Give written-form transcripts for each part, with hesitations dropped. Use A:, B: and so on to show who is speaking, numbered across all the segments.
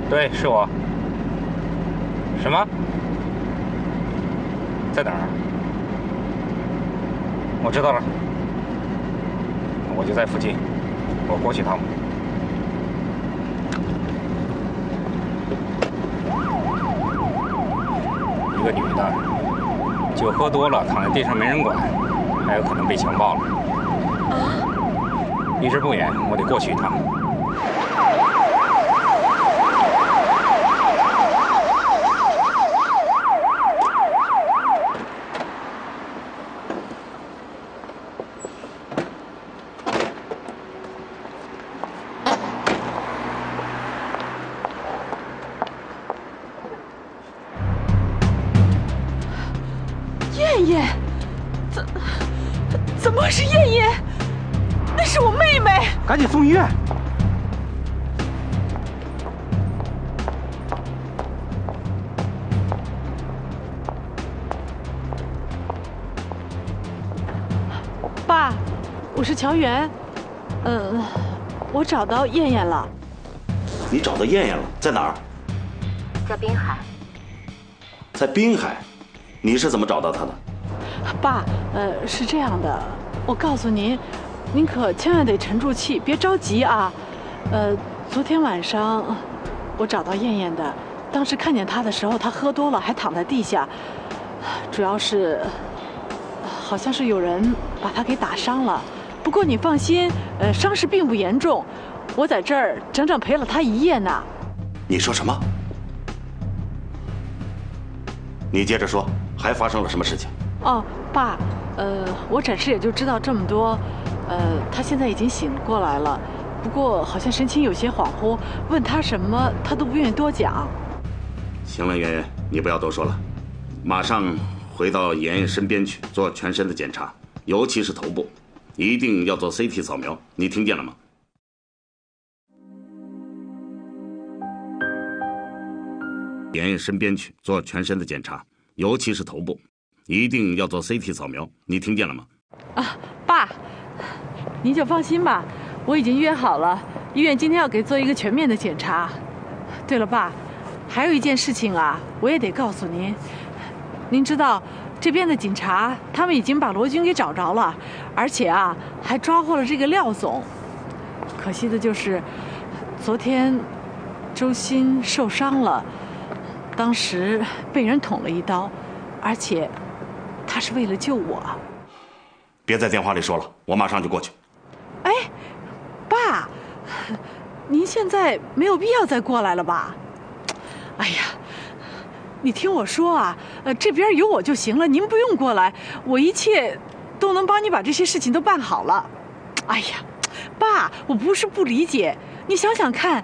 A: 对，是我。什么？在哪儿？我知道了，我就在附近，我过去趟。一个女的，酒喝多了，躺在地上没人管，还有可能被强暴了。离这不远，我得过去一趟。
B: 燕燕，怎么会是燕燕？那是我妹妹！
C: 赶紧送医院！
B: 爸，我是乔媛，我找到燕燕了。
D: 你找到燕燕了？在哪儿？
E: 在滨海。
D: 在滨海？你是怎么找到她的？
B: 爸，是这样的，我告诉您，您可千万得沉住气，别着急啊。昨天晚上我找到燕燕的，当时看见她的时候，她喝多了，还躺在地下，主要是好像是有人把她给打伤了。不过你放心，伤势并不严重，我在这儿整整陪了她一夜呢。
D: 你说什么？你接着说，还发生了什么事情？
B: 哦，爸，我暂时也就知道这么多。他现在已经醒过来了，不过好像神情有些恍惚，问他什么他都不愿意多讲。
D: 行了，妍妍，你不要多说了，马上回到妍妍身边去做全身的检查，尤其是头部，一定要做 CT 扫描，你听见了吗？妍妍身边去做全身的检查，尤其是头部，一定要做 CT 扫描，你听见了吗？
B: 啊，爸，您就放心吧，我已经约好了，医院今天要给做一个全面的检查。对了，爸，还有一件事情啊，我也得告诉您。您知道，这边的警察他们已经把罗军给找着了，而且啊，还抓获了这个廖总。可惜的就是，昨天周鑫受伤了。当时被人捅了一刀，而且他是为了救我。
D: 别在电话里说了，我马上就过去。
B: 哎，爸，您现在没有必要再过来了吧？哎呀，你听我说啊，这边有我就行了，您不用过来，我一切都能帮你把这些事情都办好了。哎呀，爸，我不是不理解，你想想看。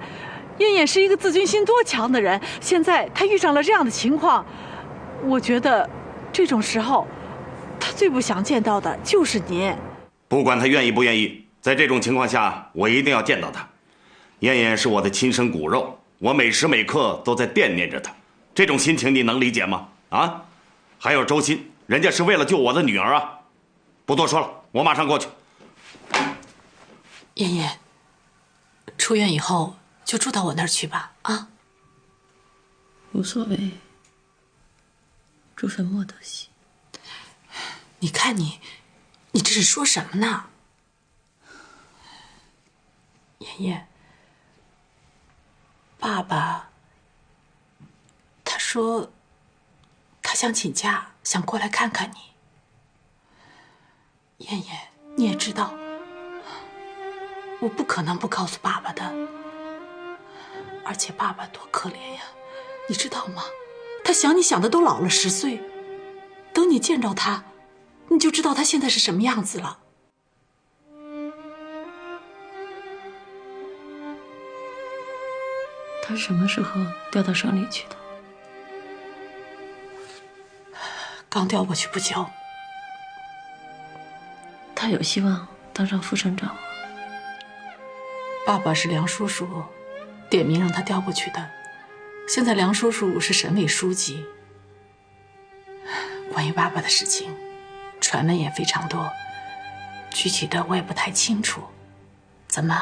B: 燕燕是一个自尊心多强的人，现在她遇上了这样的情况，我觉得这种时候她最不想见到的就是您。
D: 不管她愿意不愿意，在这种情况下我一定要见到她。燕燕是我的亲生骨肉，我每时每刻都在惦念着她，这种心情你能理解吗？啊，还有周鑫，人家是为了救我的女儿啊。不多说了，我马上过去。
E: 燕燕，出院以后就住到我那儿去吧，啊？
F: 无所谓，住什么都行。
E: 你看你这是说什么呢？妍妍，爸爸他说他想请假，想过来看看你。妍妍，你也知道，我不可能不告诉爸爸的。而且爸爸多可怜呀，你知道吗？他想你想的都老了10岁。等你见着他，你就知道他现在是什么样子了。
F: 他什么时候调到省里去的？
E: 刚调过去不久。
F: 他有希望当上副省长吗？
E: 爸爸是梁叔叔点名让他调过去的，现在梁叔叔是省委书记。关于爸爸的事情，传闻也非常多，具体的我也不太清楚。怎么，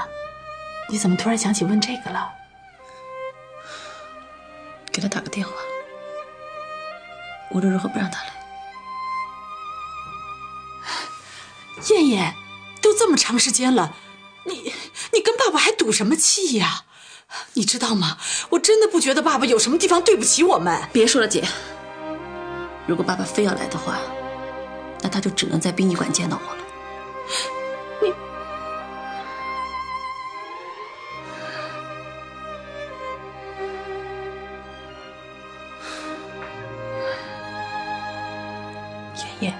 E: 你怎么突然想起问这个了？
F: 给他打个电话，无论如何不让他来。
E: 燕燕，都这么长时间了，你跟爸爸还赌什么气呀？你知道吗？我真的不觉得爸爸有什么地方对不起我们。
F: 别说了，姐。如果爸爸非要来的话，那他就只能在殡仪馆见到我了。
E: 你，燕燕，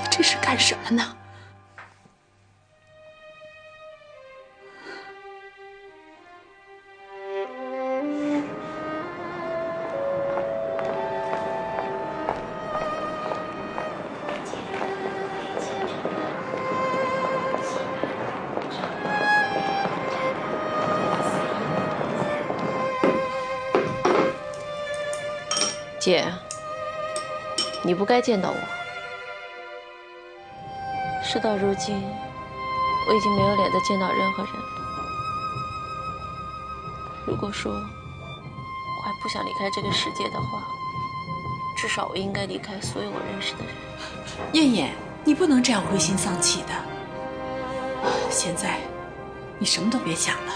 E: 你这是干什么呢？
C: 姐，你不该见到我。事到如今，我已经没有脸再见到任何人了。如果说我还不想离开这个世界的话，至少我应该离开所有我认识的人。
E: 燕燕，你不能这样灰心丧气的。现在，你什么都别想了。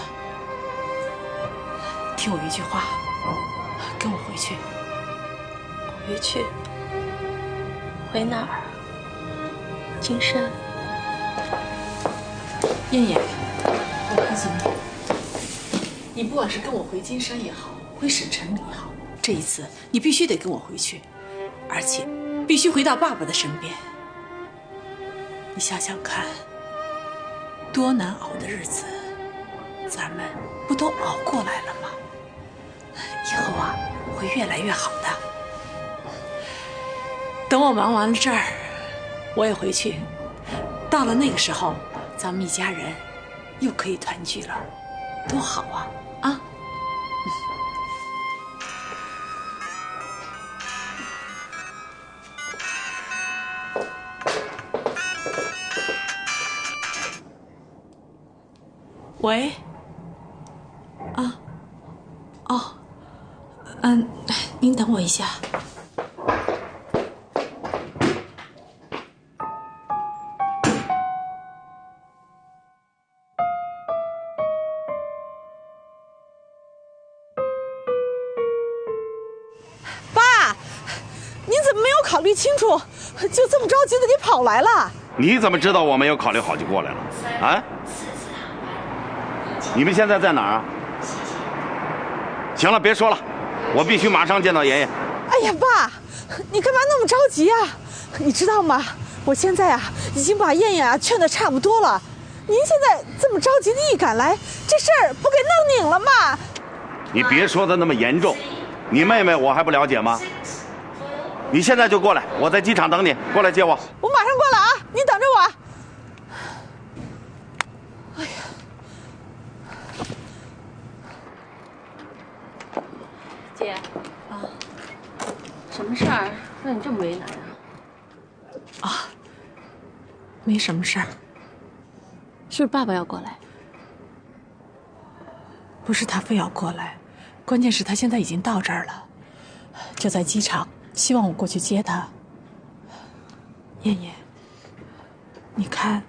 E: 听我一句话，跟我回去。
C: 回去？回哪儿？金山。
E: 燕燕，我告诉你，你不管是跟我回金山也好，回省城也好，这一次你必须得跟我回去，而且必须回到爸爸的身边。你想想看，多难熬的日子，咱们不都熬过来了吗？以后啊，会越来越好的。等我忙完了这儿，我也回去。到了那个时候，咱们一家人又可以团聚了，多好啊！啊！喂？啊？哦，您等我一下。考虑清楚，就这么着急的给跑来了。
D: 你怎么知道我没有考虑好就过来了？啊？你们现在在哪儿啊？行了，别说了，我必须马上见到爷爷。
E: 哎呀，爸，你干嘛那么着急啊？你知道吗？我现在啊，已经把燕燕啊劝得差不多了。您现在这么着急的一赶来，这事儿不给弄拧了吗？
D: 你别说的那么严重，你妹妹我还不了解吗？你现在就过来，我在机场等你，过来接我。
E: 我马上过来啊，你等着我。哎呀，
C: 姐，啊，什么事儿让你这么为难啊？
E: 啊，没什么事儿。
C: 是不是爸爸要过来？
E: 不是他非要过来，关键是他现在已经到这儿了，就在机场。希望我过去接他。燕燕，你看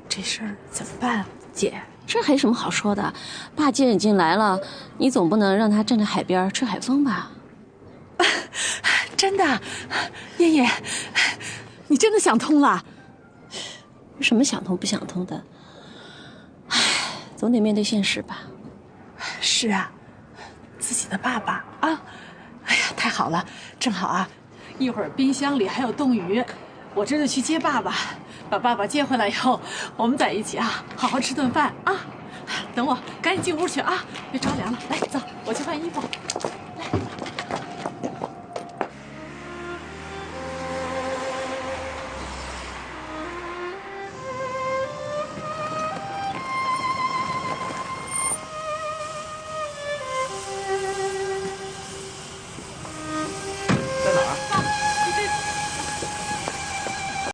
E: 这事儿怎么办？
C: 姐，这还有什么好说的？爸既然已经来了，你总不能让他站在海边吹海风吧？
E: 真的，燕燕，你真的想通了？
C: 有什么想通不想通的？唉，总得面对现实吧。
E: 是啊，自己的爸爸啊。哎呀，太好了，正好啊，一会儿冰箱里还有冻鱼，我这就去接爸爸，把爸爸接回来以后，我们在一起啊，好好吃顿饭啊。等我，赶紧进屋去啊，别着凉了。来，走，我去换衣服。来。